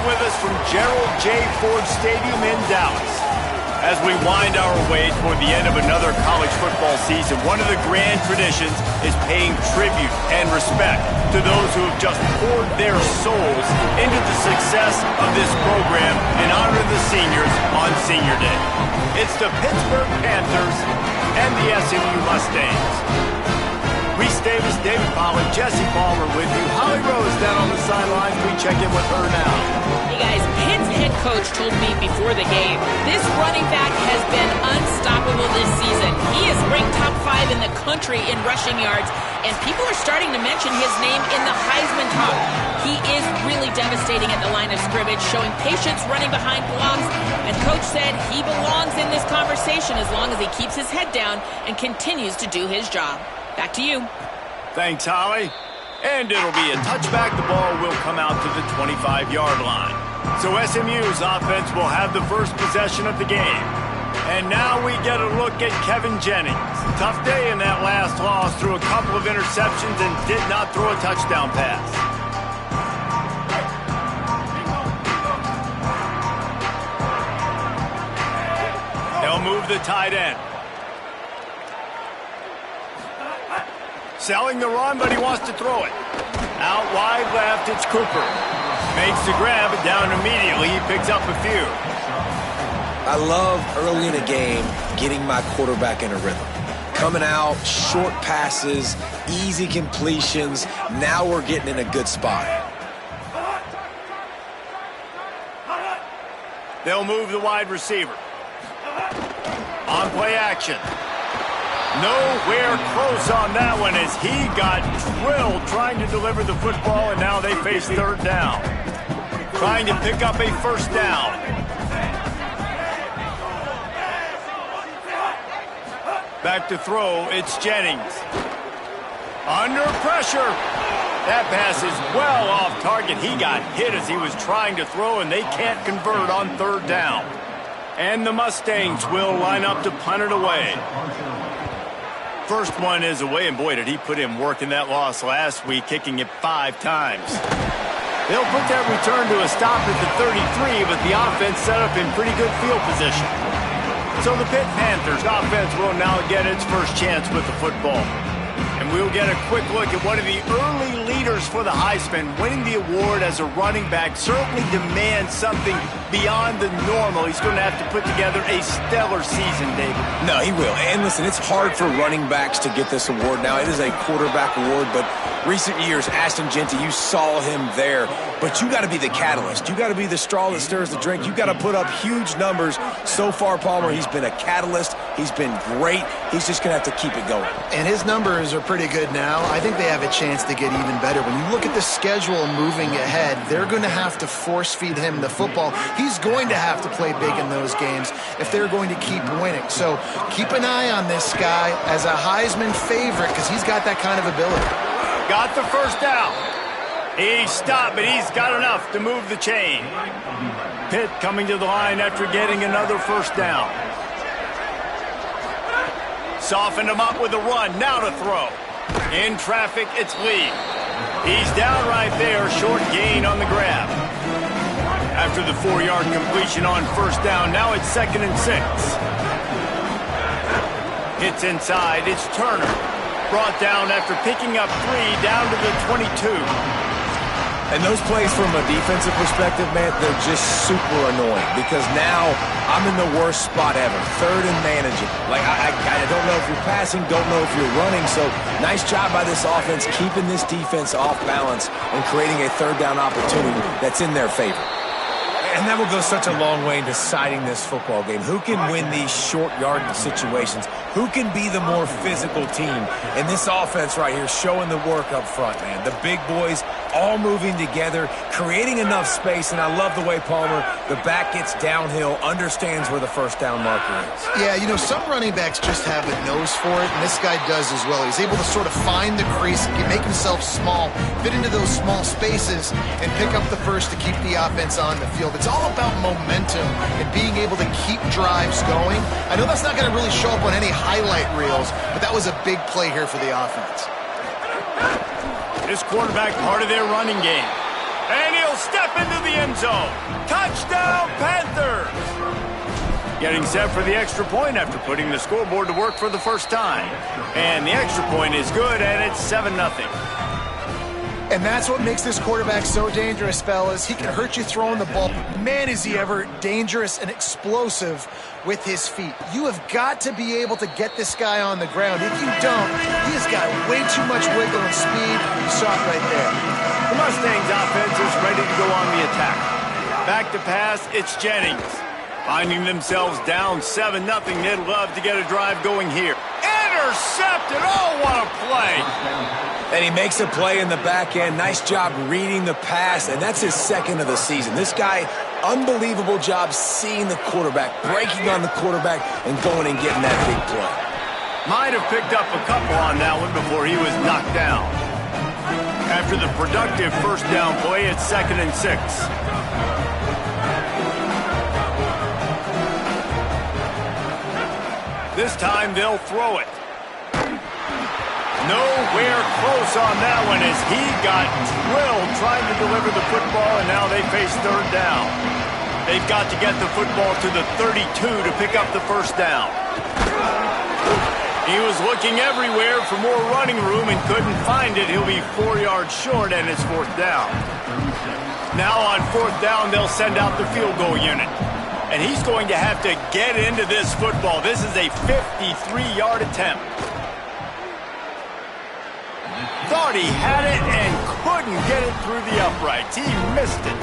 with us from Gerald J. Ford Stadium in Dallas. As we wind our way toward the end of another college football season, one of the grand traditions is paying tribute and respect to those who have just poured their souls into the success of this program in honor of the seniors on Senior Day. It's the Pittsburgh Panthers and the SMU Mustangs. Reese Davis, David Pollack, Jesse Palmer with you. Holly Rose down on the sidelines. We check in with her now. Hey guys, Pitt's head coach told me before the game, this running back has been unstoppable this season. He is ranked top 5 in the country in rushing yards, and people are starting to mention his name in the Heisman talk. He is really devastating at the line of scrimmage, showing patience running behind blocks, and coach said he belongs in this conversation as long as he keeps his head down and continues to do his job. Back to you. Thanks, Holly. And it'll be a touchback. The ball will come out to the 25-yard line. So SMU's offense will have the first possession of the game. And now we get a look at Kevin Jennings. Tough day in that last loss, threw a couple of interceptions and did not throw a touchdown pass. They'll move the tight end. Selling the run, but he wants to throw it. Out wide left, it's Cooper. Makes the grab, but down immediately. He picks up a few. I love early in a game getting my quarterback in a rhythm. Coming out, short passes, easy completions. Now we're getting in a good spot. They'll move the wide receiver. On play action. Nowhere close on that one as he got drilled trying to deliver the football, and now they face third down. Trying to pick up a first down. Back to throw, it's Jennings. Under pressure. That pass is well off target. He got hit as he was trying to throw, and they can't convert on third down. And the Mustangs will line up to punt it away. First one is away, and boy, did he put in work in that loss last week, kicking it 5 times. They'll put that return to a stop at the 33, but the offense set up in pretty good field position. So the Pitt Panthers offense will now get its first chance with the football. And we'll get a quick look at one of the early leaders for the Heisman. Winning the award as a running back certainly demands something beyond the normal. He's going to have to put together a stellar season, David. No, he will. And listen, it's hard for running backs to get this award now. It is a quarterback award, but recent years, Ashton Genty, you saw him there. But you got to be the catalyst. You got to be the straw that stirs the drink. You got to put up huge numbers. So far, Palmer, he's been a catalyst. He's been great. He's just going to have to keep it going. And his numbers are pretty good now. I think they have a chance to get even better. When you look at the schedule moving ahead, they're going to have to force feed him the football. He's going to have to play big in those games if they're going to keep winning. So keep an eye on this guy as a Heisman favorite because he's got that kind of ability. Got the first down. He stopped, but he's got enough to move the chain. Pitt coming to the line after getting another first down. Softened him up with a run. Now to throw. In traffic, it's Lee. He's down right there. Short gain on the grab. After the 4-yard completion on first down, now it's 2nd and 6. Hits inside. It's Turner. Brought down after picking up 3 down to the 22. And those plays from a defensive perspective, man, they're just super annoying because now I'm in the worst spot ever. 3rd and manageable. Like, I don't know if you're passing, don't know if you're running. So nice job by this offense keeping this defense off balance and creating a 3rd down opportunity that's in their favor. And that will go such a long way in deciding this football game. Who can win these short yardage situations? Who can be the more physical team? And this offense right here showing the work up front, man. The big boys all moving together, creating enough space. And I love the way Palmer, the back gets downhill, understands where the first down marker is. Yeah, you know, some running backs just have a nose for it, and this guy does as well. He's able to sort of find the crease, make himself small, fit into those small spaces, and pick up the first to keep the offense on the field. It's all about momentum and being able to keep drives going. I know that's not going to really show up on any highlight reels, but that was a big play here for the offense. This quarterback part of their running game. And he'll step into the end zone. Touchdown, Panthers! Getting set for the extra point after putting the scoreboard to work for the first time. And the extra point is good, and it's 7-0. And that's what makes this quarterback so dangerous, fellas. He can hurt you throwing the ball. Man, is he ever dangerous and explosive with his feet. You have got to be able to get this guy on the ground. If you don't, he has got way too much wiggle and speed. You saw it right there. The Mustangs offense is ready to go on the attack. Back to pass, it's Jennings. Finding themselves down 7-0, they'd love to get a drive going here. Intercepted! Oh, what a play! And he makes a play in the back end. Nice job reading the pass, and that's his second of the season. This guy, unbelievable job seeing the quarterback, breaking on the quarterback, and going and getting that big play. Might have picked up a couple on that one before he was knocked down. After the productive first down play, it's 2nd and 6. This time they'll throw it. Nowhere close on that one as he got drilled trying to deliver the football, and now they face 3rd down. They've got to get the football to the 32 to pick up the first down. He was looking everywhere for more running room and couldn't find it. He'll be 4 yards short, and it's 4th down. Now on 4th down, they'll send out the field goal unit. And he's going to have to get into this football. This is a 53-yard attempt. Thought he had it and couldn't get it through the uprights. He missed it.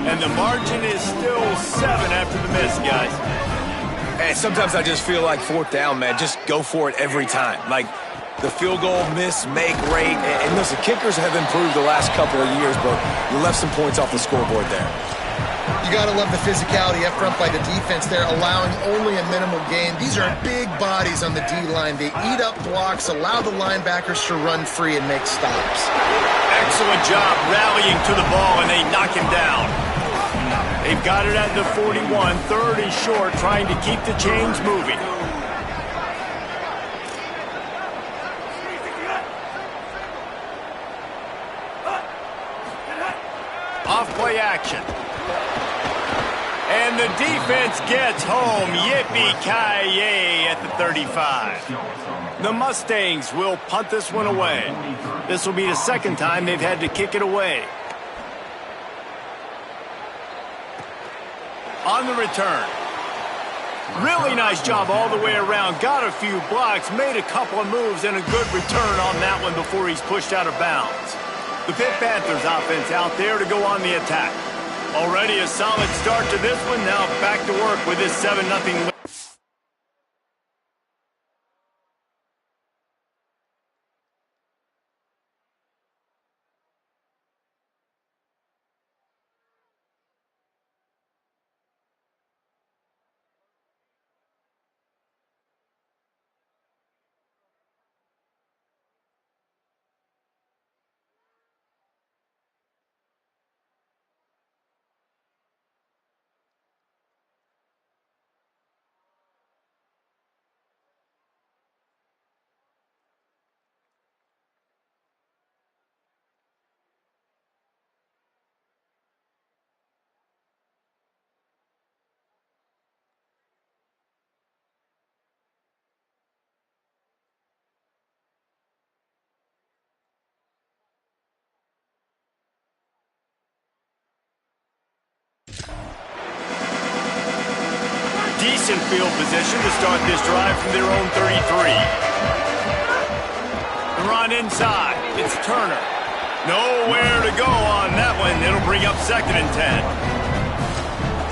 And the margin is still 7 after the miss, guys. And sometimes I just feel like 4th down, man. Just go for it every time. Like the field goal, miss, make, rate. And listen, kickers have improved the last couple of years, but you left some points off the scoreboard there. You got to love the physicality up front by the defense there, allowing only a minimal gain. These are big bodies on the D-line. They eat up blocks, allow the linebackers to run free and make stops. Excellent job rallying to the ball, and they knock him down. They've got it at the 41, 3rd and short, trying to keep the chains moving. Off-play action. And the defense gets home. Yippee-ki-yay at the 35. The Mustangs will punt this one away. This will be the 2nd time they've had to kick it away. On the return. Really nice job all the way around. Got a few blocks, made a couple of moves, and a good return on that one before he's pushed out of bounds. The Pitt Panthers offense out there to go on the attack. Already a solid start to this one. Now back to work with this 7-0 win. Decent field position to start this drive from their own 33. The run inside. It's Turner. Nowhere to go on that one. It'll bring up 2nd and 10.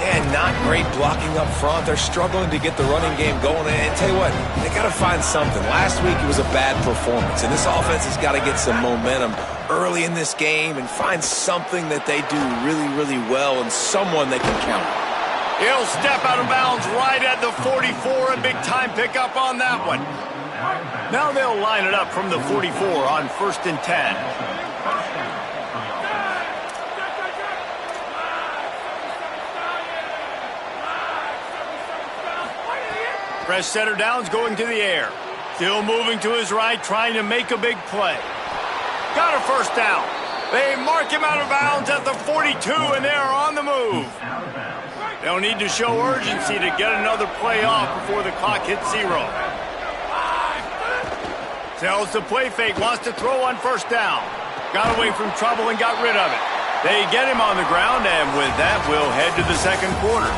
Yeah, not great blocking up front. They're struggling to get the running game going. And tell you what, they got to find something. Last week it was a bad performance, and this offense has got to get some momentum early in this game and find something that they do really, really well and someone they can count on. He'll step out of bounds right at the 44, a big-time pickup on that one. Now they'll line it up from the 44 on 1st and 10. Fresh setter downs going to the air. Still moving to his right, trying to make a big play. Got a first down. They mark him out of bounds at the 42, and they are on the move. They'll need to show urgency to get another play off before the clock hits 0. Tells the play fake, wants to throw on first down. Got away from trouble and got rid of it. They get him on the ground, and with that, we'll head to the second quarter.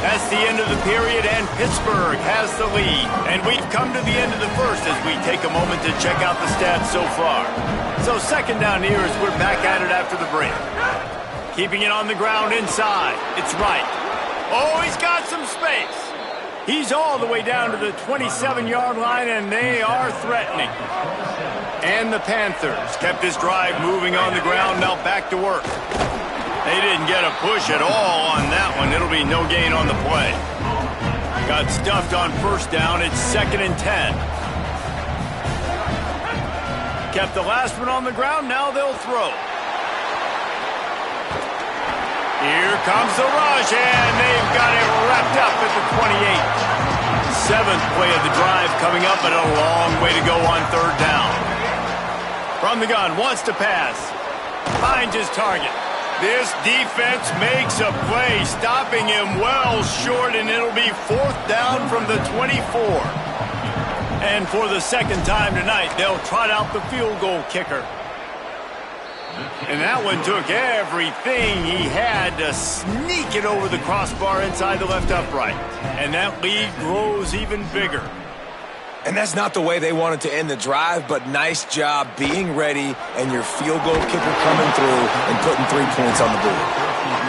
That's the end of the period, and Pittsburgh has the lead. And we've come to the end of the first as we take a moment to check out the stats so far. So second down here as we're back at it after the break. Keeping it on the ground inside. It's right. Oh, he's got some space. He's all the way down to the 27-yard line, and they are threatening. And the Panthers kept this drive moving on the ground, now back to work. They didn't get a push at all on that one. It'll be no gain on the play. Got stuffed on first down. It's 2nd and 10. Kept the last one on the ground. Now they'll throw. Here comes the rush, and they've got it wrapped up at the 28. 7th play of the drive coming up, but a long way to go on third down. From the gun, wants to pass. Finds his target. This defense makes a play, stopping him well short, and it'll be 4th down from the 24. And for the second time tonight, they'll trot out the field goal kicker. And that one took everything he had to sneak it over the crossbar inside the left upright. And that lead grows even bigger. And that's not the way they wanted to end the drive, but nice job being ready and your field goal kicker coming through and putting 3 points on the board.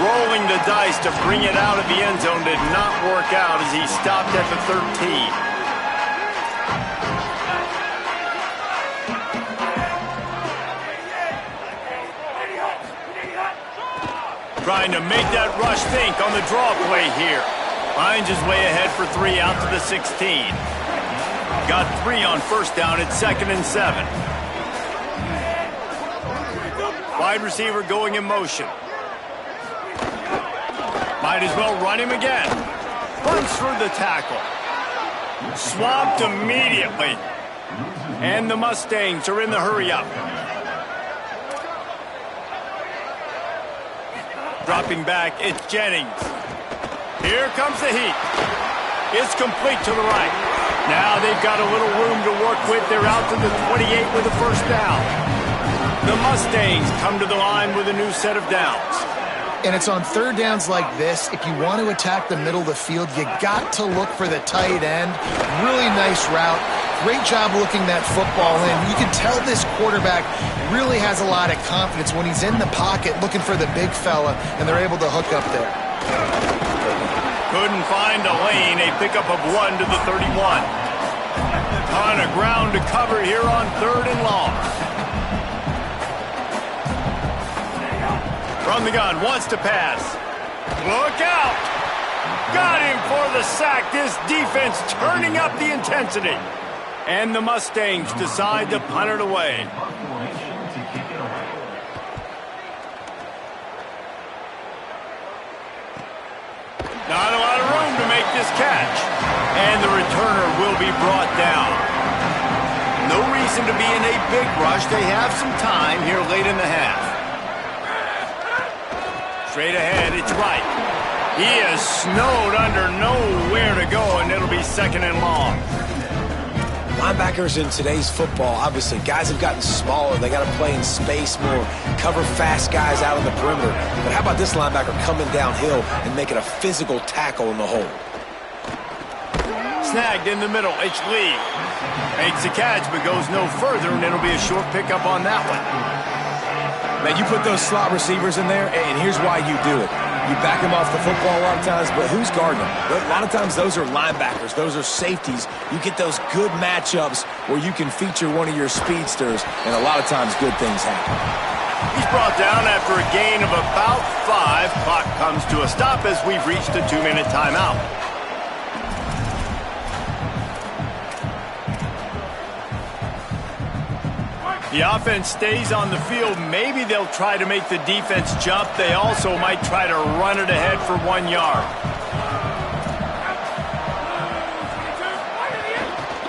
Rolling the dice to bring it out of the end zone did not work out as he stopped at the 13. Trying to make that rush think on the draw play here. Finds his way ahead for 3 out to the 16. Got 3 on first down at 2nd and 7. Wide receiver going in motion. Might as well run him again. Runs through the tackle. Swamped immediately. And the Mustangs are in the hurry-up. Dropping back, it's Jennings. Here comes the heat. It's complete to the right. Now they've got a little room to work with. They're out to the 28 with a first down. The Mustangs come to the line with a new set of downs. And it's on third downs like this, if you want to attack the middle of the field, you got to look for the tight end. Really nice route. Great job looking that football in. You can tell this quarterback really has a lot of confidence when he's in the pocket looking for the big fella, and they're able to hook up there. Couldn't find a lane. A pickup of 1 to the 31. Ton of ground to cover here on 3rd and long. From the gun, wants to pass. Look out! Got him for the sack. This defense turning up the intensity. And the Mustangs decide to punt it away. Not a lot of room to make this catch. And the returner will be brought down. No reason to be in a big rush. They have some time here late in the half. Straight ahead, it's right. He is snowed under, nowhere to go, and it'll be 2nd and long. Linebackers in today's football, obviously, guys have gotten smaller. They got to play in space more, cover fast guys out on the perimeter. But how about this linebacker coming downhill and making a physical tackle in the hole? Snagged in the middle, it's Lee. Makes a catch, but goes no further, and it'll be a short pickup on that one. Man, you put those slot receivers in there, and here's why you do it. You back them off the football a lot of times, but who's guarding them? A lot of times those are linebackers. Those are safeties. You get those good matchups where you can feature one of your speedsters, and a lot of times good things happen. He's brought down after a gain of about 5. Clock comes to a stop as we've reached a 2-minute timeout. The offense stays on the field. Maybe they'll try to make the defense jump. They also might try to run it ahead for 1 yard.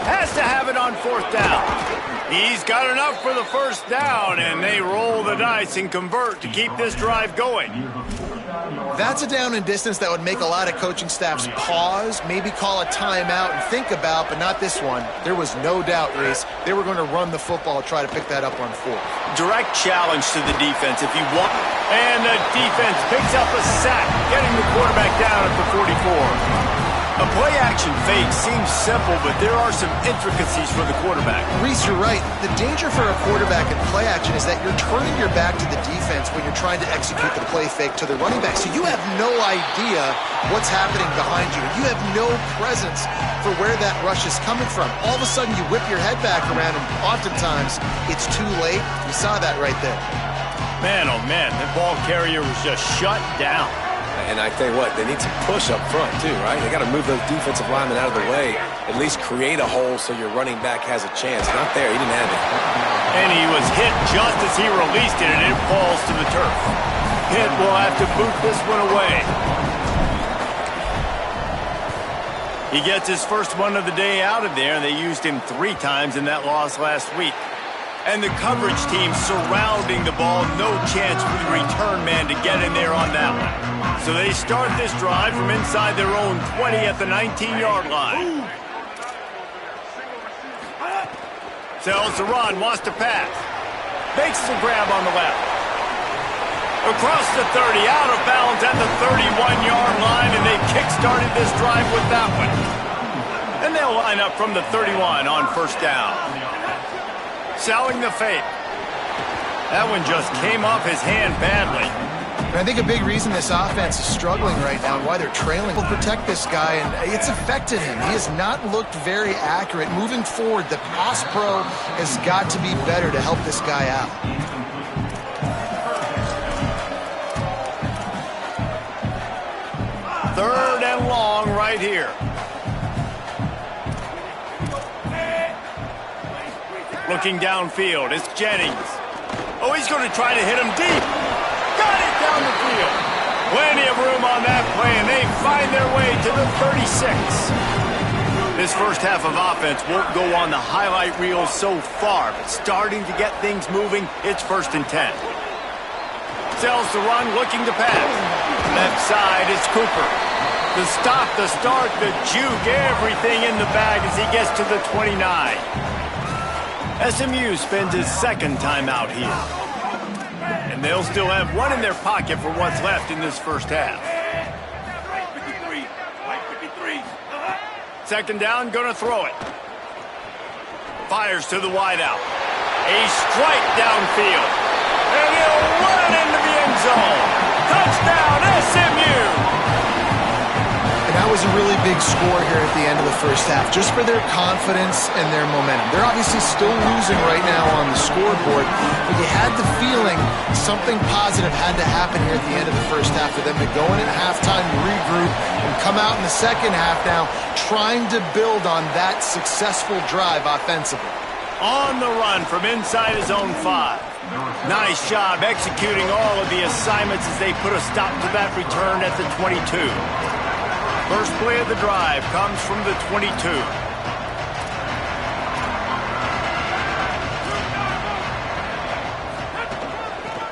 Has to have it on 4th down. He's got enough for the first down, and they roll the dice and convert to keep this drive going. That's a down and distance that would make a lot of coaching staffs pause, maybe call a timeout and think about, but not this one. There was no doubt, Reese, they were going to run the football, try to pick that up on fourth. Direct challenge to the defense if you want. And the defense picks up a sack, getting the quarterback down at the 44. A play-action fake seems simple, but there are some intricacies for the quarterback. Reese, you're right. The danger for a quarterback in play-action is that you're turning your back to the defense when you're trying to execute the play fake to the running back. So you have no idea what's happening behind you. You have no presence for where that rush is coming from. All of a sudden, you whip your head back around, and oftentimes, it's too late. You saw that right there. Man, oh man, the ball carrier was just shut down. And I tell you what, they need some push up front too, right? They got to move those defensive linemen out of the way, at least create a hole so your running back has a chance. Not there, he didn't have it. And he was hit just as he released it, and it falls to the turf. Pitt will have to boot this one away. He gets his first one of the day out of there, and they used him 3 times in that loss last week. And the coverage team surrounding the ball, no chance for the return man to get in there on that one. So they start this drive from inside their own 20 at the 19-yard line. Sells to run, wants to pass. Makes the grab on the left. Across the 30, out of bounds at the 31-yard line, and they kick-started this drive with that one. And they'll line up from the 31 on first down. Selling the fake. That one just came off his hand badly. And I think a big reason this offense is struggling right now and why they're trailing will protect this guy, and it's affected him. He has not looked very accurate. Moving forward, the pass pro has got to be better to help this guy out. Third and long right here. Looking downfield, it's Jennings. Oh, he's going to try to hit him deep. Got it down the field. Plenty of room on that play, and they find their way to the 36. This first half of offense won't go on the highlight reel so far, but starting to get things moving, it's 1st and 10. Sells the run, looking to pass. Left side is Cooper. The stop, the start, the juke, everything in the bag as he gets to the 29. SMU spends his second time out here. And they'll still have one in their pocket for what's left in this first half. Second down, gonna throw it. Fires to the wideout. A strike downfield. And he'll run into the end zone. Touchdown, SMU! And that was a really big score here at the end of the first half, just for their confidence and their momentum. They're obviously still losing right now on the scoreboard, but you had the feeling something positive had to happen here at the end of the first half for them to go in at halftime, regroup, and come out in the second half now trying to build on that successful drive offensively. On the run from inside his own 5. Nice job executing all of the assignments as they put a stop to that return at the 22. First play of the drive comes from the 22.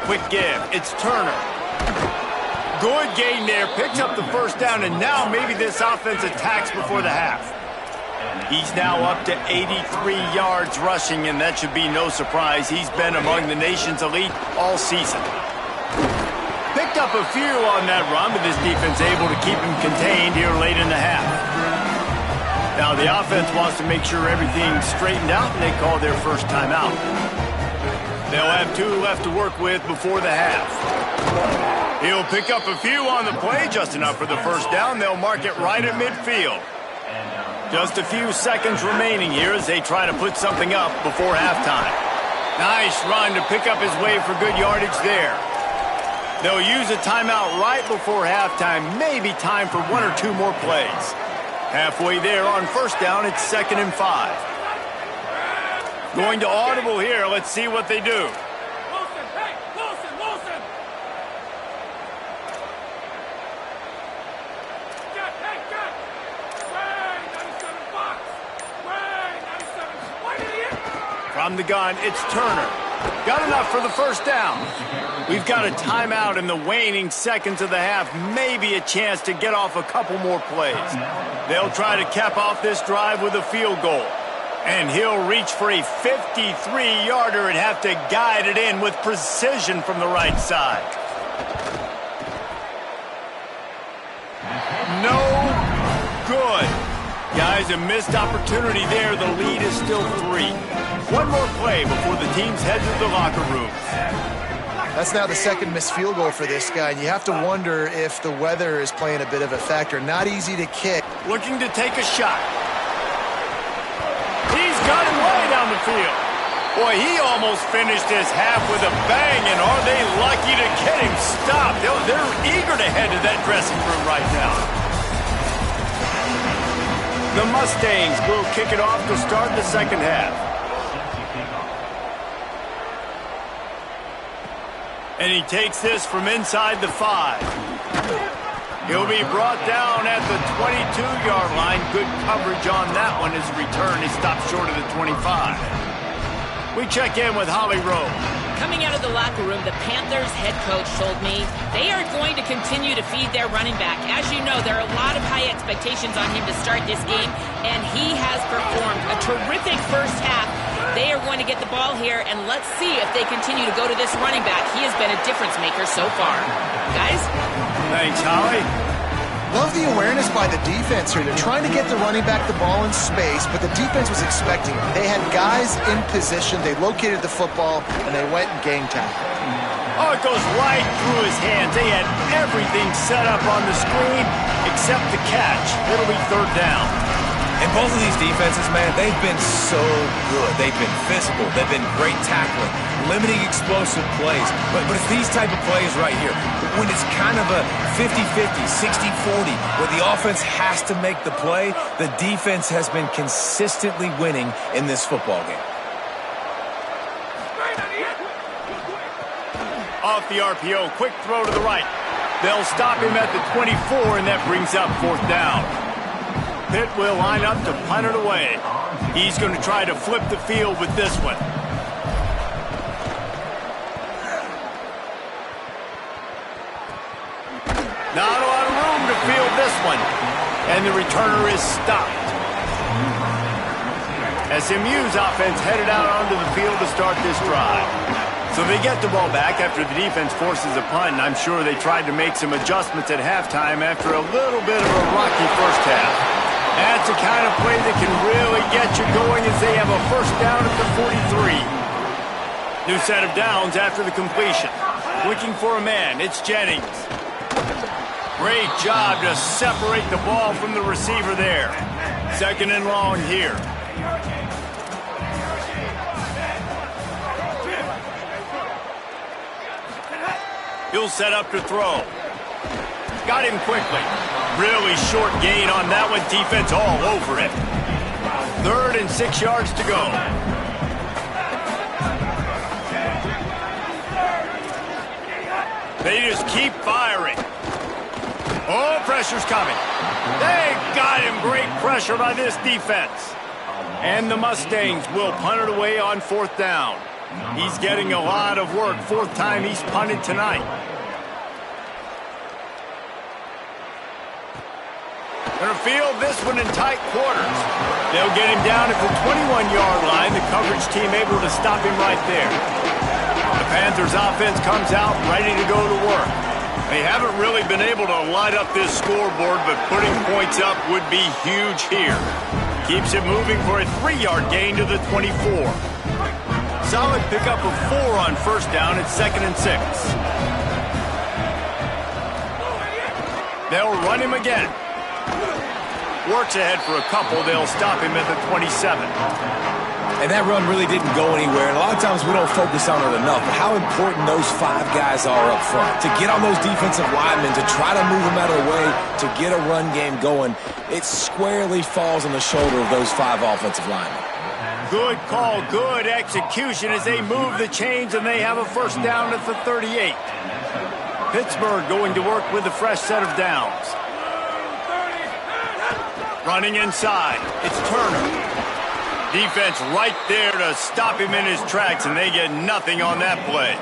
Quick give. It's Turner. Good gain there. Picks up the first down, and now maybe this offense attacks before the half. He's now up to 83 yards rushing, and that should be no surprise. He's been among the nation's elite all season. Picked up a few on that run, but this defense able to keep him contained here late in the half. Now the offense wants to make sure everything's straightened out, and they call their first timeout. They'll have 2 left to work with before the half. He'll pick up a few on the play, just enough for the first down. They'll mark it right at midfield. Just a few seconds remaining here as they try to put something up before halftime. Nice run to pick up his way for good yardage there. They'll use a timeout right before halftime. Maybe time for 1 or 2 more plays. Halfway there on first down, it's 2nd and 5. Going to audible here. Let's see what they do. From the gun, it's Turner. Got enough for the first down. We've got a timeout in the waning seconds of the half. Maybe a chance to get off a couple more plays. They'll try to cap off this drive with a field goal. And he'll reach for a 53-yarder and have to guide it in with precision from the right side. No good. Guys, a missed opportunity there. The lead is still 3. One more play before the teams head to the locker rooms. That's now the second missed field goal for this guy. And you have to wonder if the weather is playing a bit of a factor. Not easy to kick. Looking to take a shot. He's got him way down the field. Boy, he almost finished his half with a bang, and are they lucky to get him stopped? They're eager to head to that dressing room right now. The Mustangs will kick it off to start the second half. And he takes this from inside the 5. He'll be brought down at the 22-yard line. Good coverage on that one. His return is stopped short of the 25. We check in with Holly Rowe. Coming out of the locker room, the Panthers head coach told me they are going to continue to feed their running back. As you know, there are a lot of high expectations on him to start this game, and he has performed a terrific first half. They are going to get the ball here, and let's see if they continue to go to this running back. He has been a difference maker so far. Guys? Thanks, Holly. Love the awareness by the defense here. They're trying to get the running back the ball in space, but the defense was expecting it. They had guys in position. They located the football, and they went and gang tackled. Oh, it goes right through his hands. They had everything set up on the screen except the catch. It'll be third down. And both of these defenses, man, they've been so good. They've been physical. They've been great tackling, limiting explosive plays. But it's these type of plays right here, when it's kind of a 50-50, 60-40, where the offense has to make the play, the defense has been consistently winning in this football game. Off the RPO, quick throw to the right. They'll stop him at the 24, and that brings up fourth down. Pitt will line up to punt it away. He's going to try to flip the field with this one. Not a lot of room to field this one. And the returner is stopped. SMU's offense headed out onto the field to start this drive. So they get the ball back after the defense forces a punt, and I'm sure they tried to make some adjustments at halftime after a little bit of a rocky first half. That's the kind of play that can really get you going as they have a first down at the 43. New set of downs after the completion. Looking for a man, it's Jennings. Great job to separate the ball from the receiver there. Second and long here. He'll set up to throw. Got him quickly. Really short gain on that one. Defense all over it. 3rd and 6 yards to go. They just keep firing. Oh, pressure's coming. They got him. Great pressure by this defense. And the Mustangs will punt it away on fourth down. He's getting a lot of work. 4th time he's punted tonight. Going to field this one in tight quarters. They'll get him down at the 21-yard line. The coverage team able to stop him right there. The Panthers offense comes out ready to go to work. They haven't really been able to light up this scoreboard, but putting points up would be huge here. Keeps it moving for a 3-yard gain to the 24. Solid pickup of 4 on first down at 2nd and 6. They'll run him again. Works ahead for a couple. They'll stop him at the 27. And that run really didn't go anywhere. And a lot of times we don't focus on it enough. But how important those 5 guys are up front. To get on those defensive linemen, to try to move them out of the way, to get a run game going, it squarely falls on the shoulder of those 5 offensive linemen. Good call, good execution as they move the chains, and they have a first down at the 38. Pittsburgh going to work with a fresh set of downs. Running inside, it's Turner. Defense right there to stop him in his tracks, and they get nothing on that play.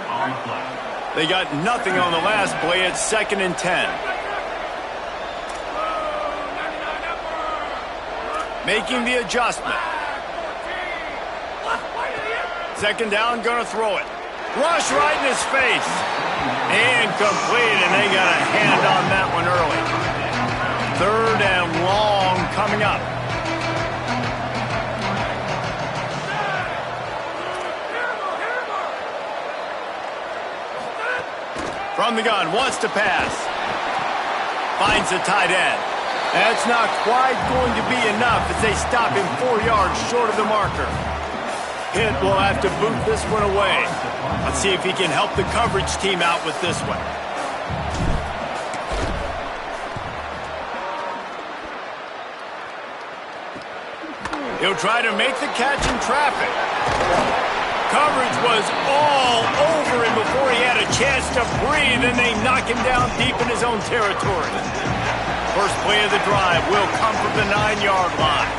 They got nothing on the last play. It's 2nd and 10. Making the adjustment. 2nd down, gonna throw it. Rush right in his face. Incomplete, and they got a hand on that one early. 3rd and long coming up. From the gun, wants to pass. Finds the tight end. That's not quite going to be enough as they stop him 4 yards short of the marker. Pitt will have to boot this one away. Let's see if he can help the coverage team out with this one. He'll try to make the catch in traffic. Coverage was all over him before he had a chance to breathe, and they knock him down deep in his own territory. First play of the drive will come from the 9-yard line.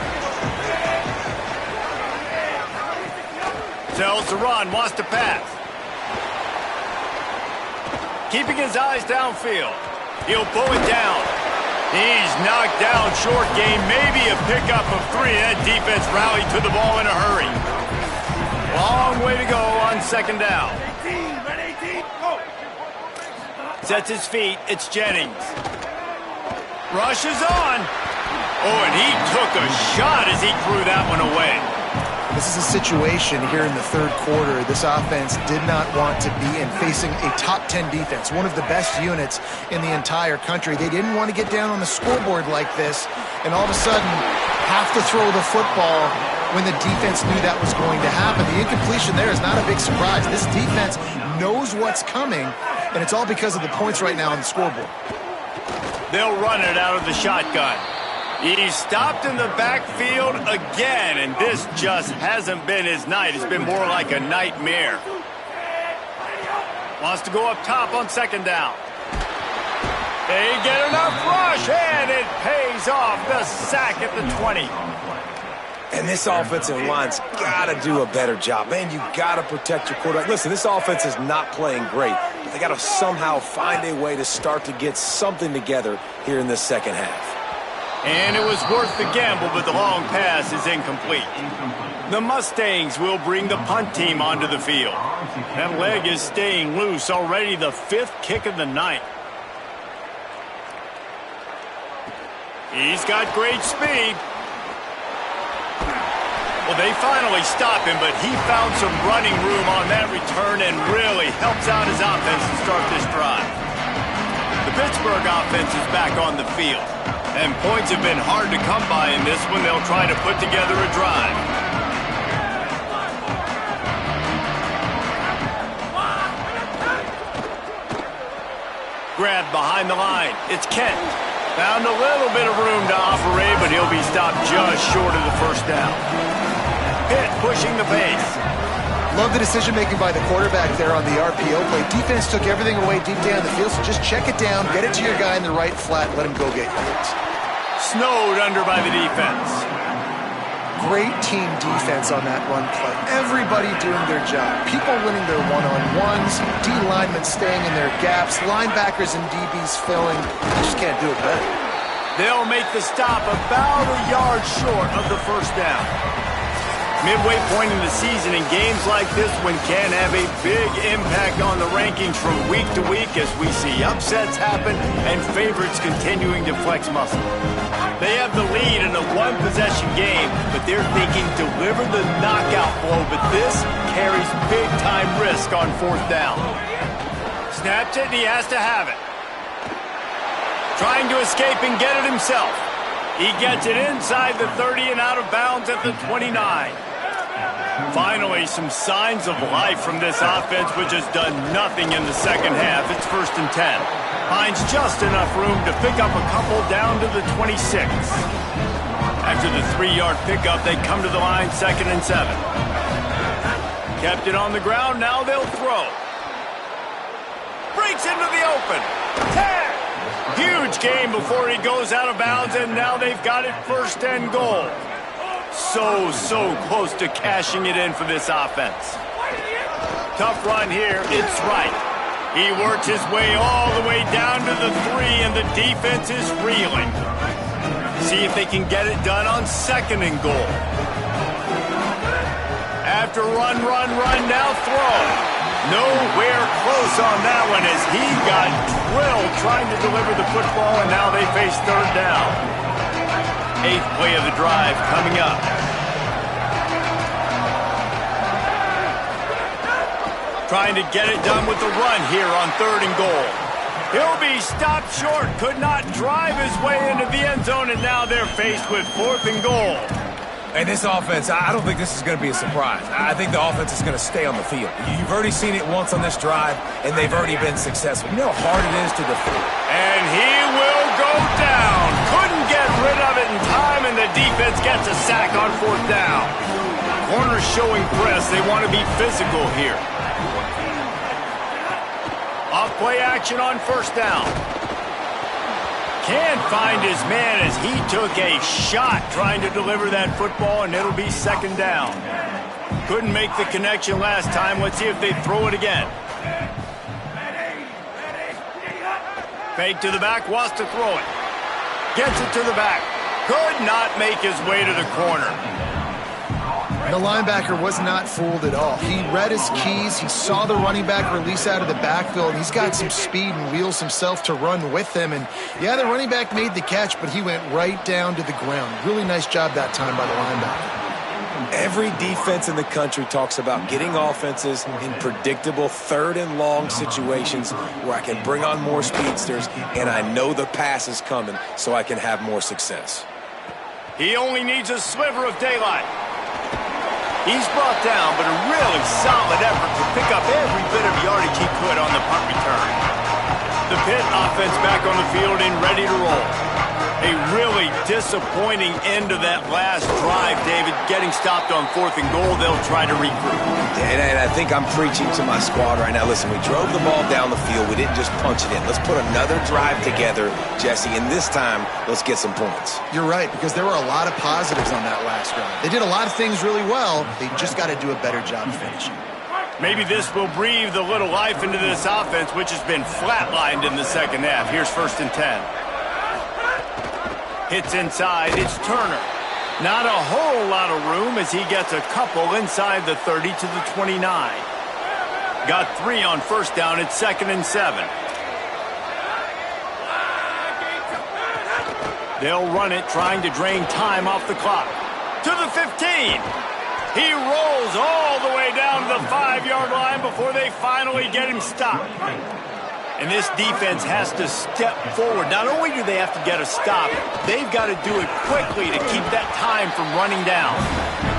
Tells to run, wants to pass. Keeping his eyes downfield. He'll pull it down. He's knocked down short game, maybe a pickup of 3. That defense rallied to the ball in a hurry. Long way to go on 2nd down. Sets his feet, it's Jennings. Rushes on. Oh, and he took a shot as he threw that one away. This is a situation here in the 3rd quarter this offense did not want to be in, facing a top 10 defense, one of the best units in the entire country. They didn't want to get down on the scoreboard like this and all of a sudden have to throw the football when the defense knew that was going to happen. The incompletion there is not a big surprise. This defense knows what's coming, and it's all because of the points right now on the scoreboard. They'll run it out of the shotgun. He's stopped in the backfield again, and this just hasn't been his night. It's been more like a nightmare. Wants to go up top on 2nd down. They get enough rush, and it pays off. The sack at the 20. And this offensive line's got to do a better job. Man, you got to protect your quarterback. Listen, this offense is not playing great. But they got to somehow find a way to start to get something together here in this 2nd half. And it was worth the gamble, but the long pass is incomplete. The Mustangs will bring the punt team onto the field. That leg is staying loose, already the 5th kick of the night. He's got great speed. Well, they finally stop him, but he found some running room on that return and really helps out his offense to start this drive. The Pittsburgh offense is back on the field. And points have been hard to come by in this one. They'll try to put together a drive. Grab behind the line. It's Kent. Found a little bit of room to operate, but he'll be stopped just short of the 1st down. Pitt pushing the pace. Love the decision-making by the quarterback there on the RPO play. Defense took everything away deep down the field, so just check it down, get it to your guy in the right flat, let him go get yards. Snowed under by the defense. Great team defense on that run play. Everybody doing their job. People winning their one-on-ones, D linemen staying in their gaps, linebackers and DBs filling. You just can't do it better. They'll make the stop about a yard short of the 1st down. Midway point in the season, and games like this one can have a big impact on the rankings from week to week as we see upsets happen and favorites continuing to flex muscle. They have the lead in a 1-possession game, but they're thinking deliver the knockout blow, but this carries big-time risk on 4th down. Snaps it, and he has to have it. Trying to escape and get it himself. He gets it inside the 30 and out of bounds at the 29. Finally, some signs of life from this offense, which has done nothing in the 2nd half. It's 1st and 10. Finds just enough room to pick up a couple down to the 26. After the 3-yard pickup, they come to the line 2nd and 7. Kept it on the ground, now they'll throw. Breaks into the open. Tag! Huge game before he goes out of bounds, and now they've got it 1st and goal. So close to cashing it in for this offense. Tough run here. It's right. He works his way all the way down to the 3, and the defense is reeling. See if they can get it done on 2nd and goal. After run, now throw. Nowhere close on that one as he got drilled trying to deliver the football, and now they face 3rd down. 8th play of the drive coming up. Trying to get it done with the run here on 3rd and goal. He'll be stopped short, could not drive his way into the end zone, and now they're faced with 4th and goal. And this offense, I don't think this is going to be a surprise. I think the offense is going to stay on the field. You've already seen it once on this drive, and they've already been successful. You know how hard it is to defend. And he will go down. Couldn't get rid of it in time, and the defense gets a sack on 4th down. Corners showing press. They want to be physical here. Off play action on 1st down. Can't find his man as he took a shot trying to deliver that football, and it'll be 2nd down. Couldn't make the connection last time. Let's see if they throw it again. Fake to the back, wants to throw it. Gets it to the back. Could not make his way to the corner. The linebacker was not fooled at all. He read his keys. He saw the running back release out of the backfield. He's got some speed and wheels himself to run with him. And, yeah, the running back made the catch, but he went right down to the ground. Really nice job that time by the linebacker. Every defense in the country talks about getting offenses in predictable 3rd and long situations where I can bring on more speedsters and I know the pass is coming so I can have more success. He only needs a sliver of daylight. He's brought down, but a really solid effort to pick up every bit of yardage he could on the punt return. The Pitt offense back on the field and ready to roll. A really disappointing end of that last drive, David. Getting stopped on 4th and goal, they'll try to regroup. And I think I'm preaching to my squad right now. Listen, we drove the ball down the field. We didn't just punch it in. Let's put another drive together, Jesse, and this time, let's get some points. You're right, because there were a lot of positives on that last drive. They did a lot of things really well. They just got to do a better job finishing. Maybe this will breathe a little life into this offense, which has been flatlined in the 2nd half. Here's 1st and 10. Hits inside, it's Turner. Not a whole lot of room as he gets a couple inside the 30 to the 29. Got 3 on 1st down, it's 2nd and 7. They'll run it, trying to drain time off the clock. To the 15. He rolls all the way down to the 5-yard line before they finally get him stopped. And this defense has to step forward. Not only do they have to get a stop, they've got to do it quickly to keep that time from running down.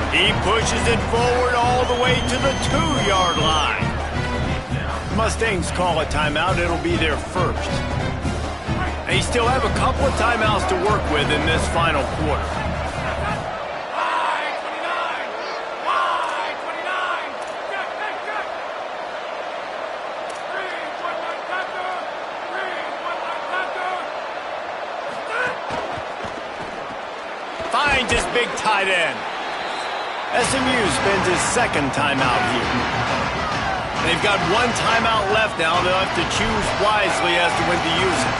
He pushes it forward all the way to the 2-yard line. Mustangs call a timeout. It'll be their first. They still have a couple of timeouts to work with in this final quarter. Finds his big tight end. SMU spends his 2nd timeout here. They've got 1 timeout left now. They'll have to choose wisely as to when to use it.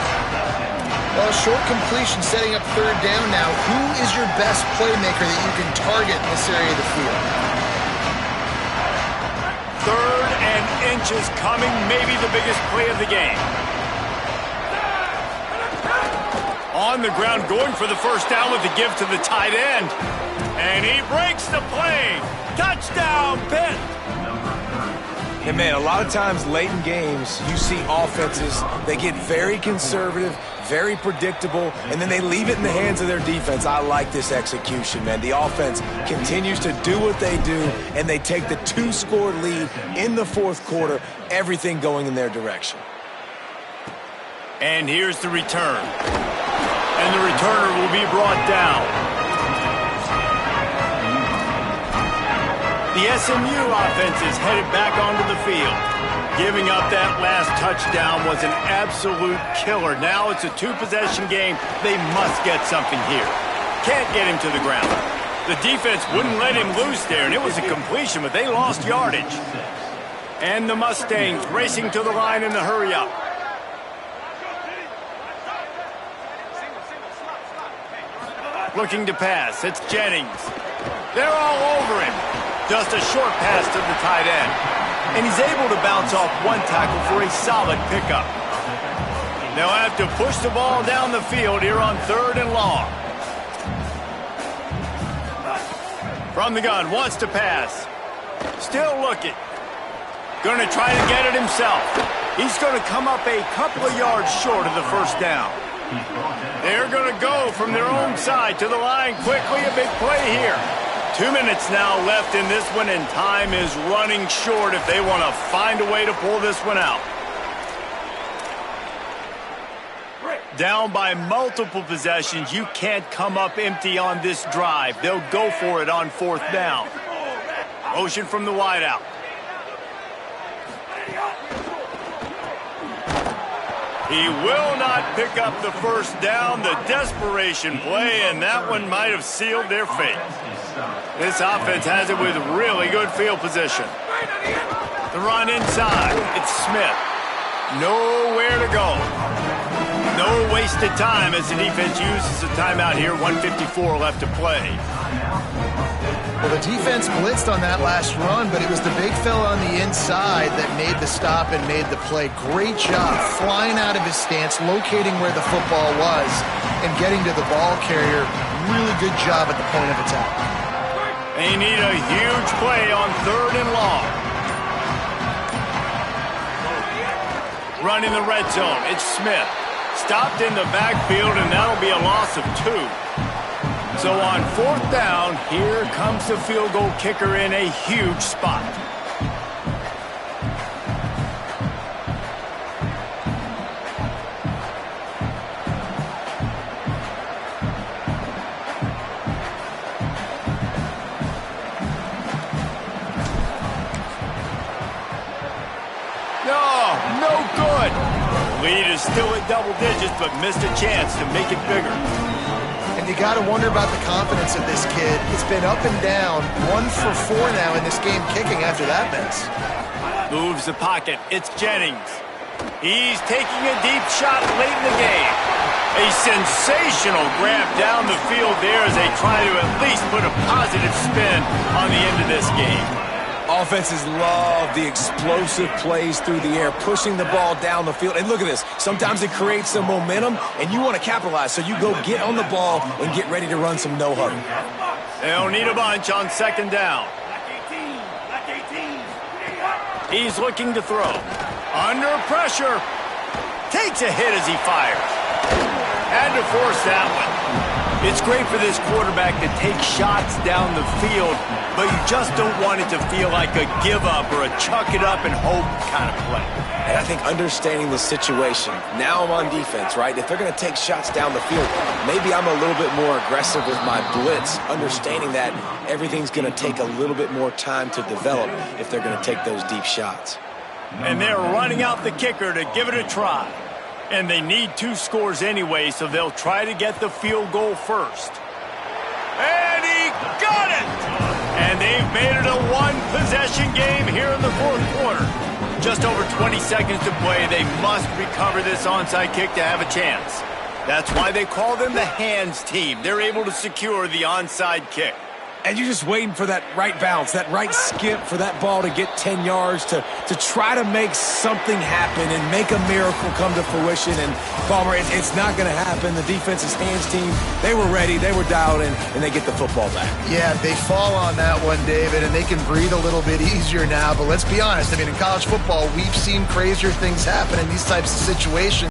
Well, short completion setting up 3rd down now. Who is your best playmaker that you can target in this area of the field? 3rd and inches coming, maybe the biggest play of the game. On the ground, going for the 1st down with the give to the tight end. And he breaks the play. Touchdown, Pitt. And, man, a lot of times late in games, you see offenses, they get very conservative, very predictable, and then they leave it in the hands of their defense. I like this execution, man. The offense continues to do what they do, and they take the 2-score lead in the 4th quarter, everything going in their direction. And here's the return. And the returner will be brought down. The SMU offense is headed back onto the field. Giving up that last touchdown was an absolute killer. Now it's a 2-possession game. They must get something here. Can't get him to the ground. The defense wouldn't let him loose there, and it was a completion, but they lost yardage. And the Mustangs racing to the line in the hurry-up. Looking to pass. It's Jennings. They're all over him. Just a short pass to the tight end. And he's able to bounce off one tackle for a solid pickup. They'll have to push the ball down the field here on 3rd and long. From the gun, wants to pass. Still looking. Going to try to get it himself. He's going to come up a couple of yards short of the first down. They're going to go from their own side to the line quickly. A big play here. 2 minutes now left in this one, and time is running short if they want to find a way to pull this one out. Down by multiple possessions, you can't come up empty on this drive. They'll go for it on 4th down. Motion from the wideout. He will not pick up the first down. The desperation play, and that one might have sealed their fate. This offense has it with really good field position. The run inside. It's Smith. Nowhere to go. No wasted time as the defense uses a timeout here. 1:54 left to play. Well, the defense blitzed on that last run, but it was the big fella on the inside that made the stop and made the play. Great job flying out of his stance, locating where the football was, and getting to the ball carrier. Really good job at the point of attack. They need a huge play on 3rd and long. Running the red zone, it's Smith. Stopped in the backfield, and that'll be a loss of 2. So on 4th down, here comes the field goal kicker in a huge spot. No good. Lead is still at double digits, but missed a chance to make it bigger. And you got to wonder about the confidence of this kid. It's been up and down. 1 for 4 now in this game kicking after that miss. Moves the pocket. It's Jennings. He's taking a deep shot late in the game. A sensational grab down the field there as they try to at least put a positive spin on the end of this game. Offenses love the explosive plays through the air, pushing the ball down the field. And look at this. Sometimes it creates some momentum, and you want to capitalize. So you go get on the ball and get ready to run some no-huddle. They'll need a bunch on 2nd down. He's looking to throw. Under pressure. Takes a hit as he fires. Had to force that one. It's great for this quarterback to take shots down the field, but you just don't want it to feel like a give-up or a chuck-it-up and hope kind of play. And I think understanding the situation, now I'm on defense, right? If they're going to take shots down the field, maybe I'm a little bit more aggressive with my blitz, understanding that everything's going to take a little bit more time to develop if they're going to take those deep shots. And they're running out the kicker to give it a try. And they need 2 scores anyway, so they'll try to get the field goal first. And he got it! And they've made it a 1-possession game here in the 4th quarter. Just over 20 seconds to play. They must recover this onside kick to have a chance. That's why they call them the hands team. They're able to secure the onside kick. And you're just waiting for that right bounce, that right skip for that ball to get 10 yards to try to make something happen and make a miracle come to fruition. And, Palmer, it's not going to happen. The defense's hands team, they were ready, they were dialed in, and they get the football back. Yeah, they fall on that one, David, and they can breathe a little bit easier now. But let's be honest, I mean, in college football, we've seen crazier things happen in these types of situations.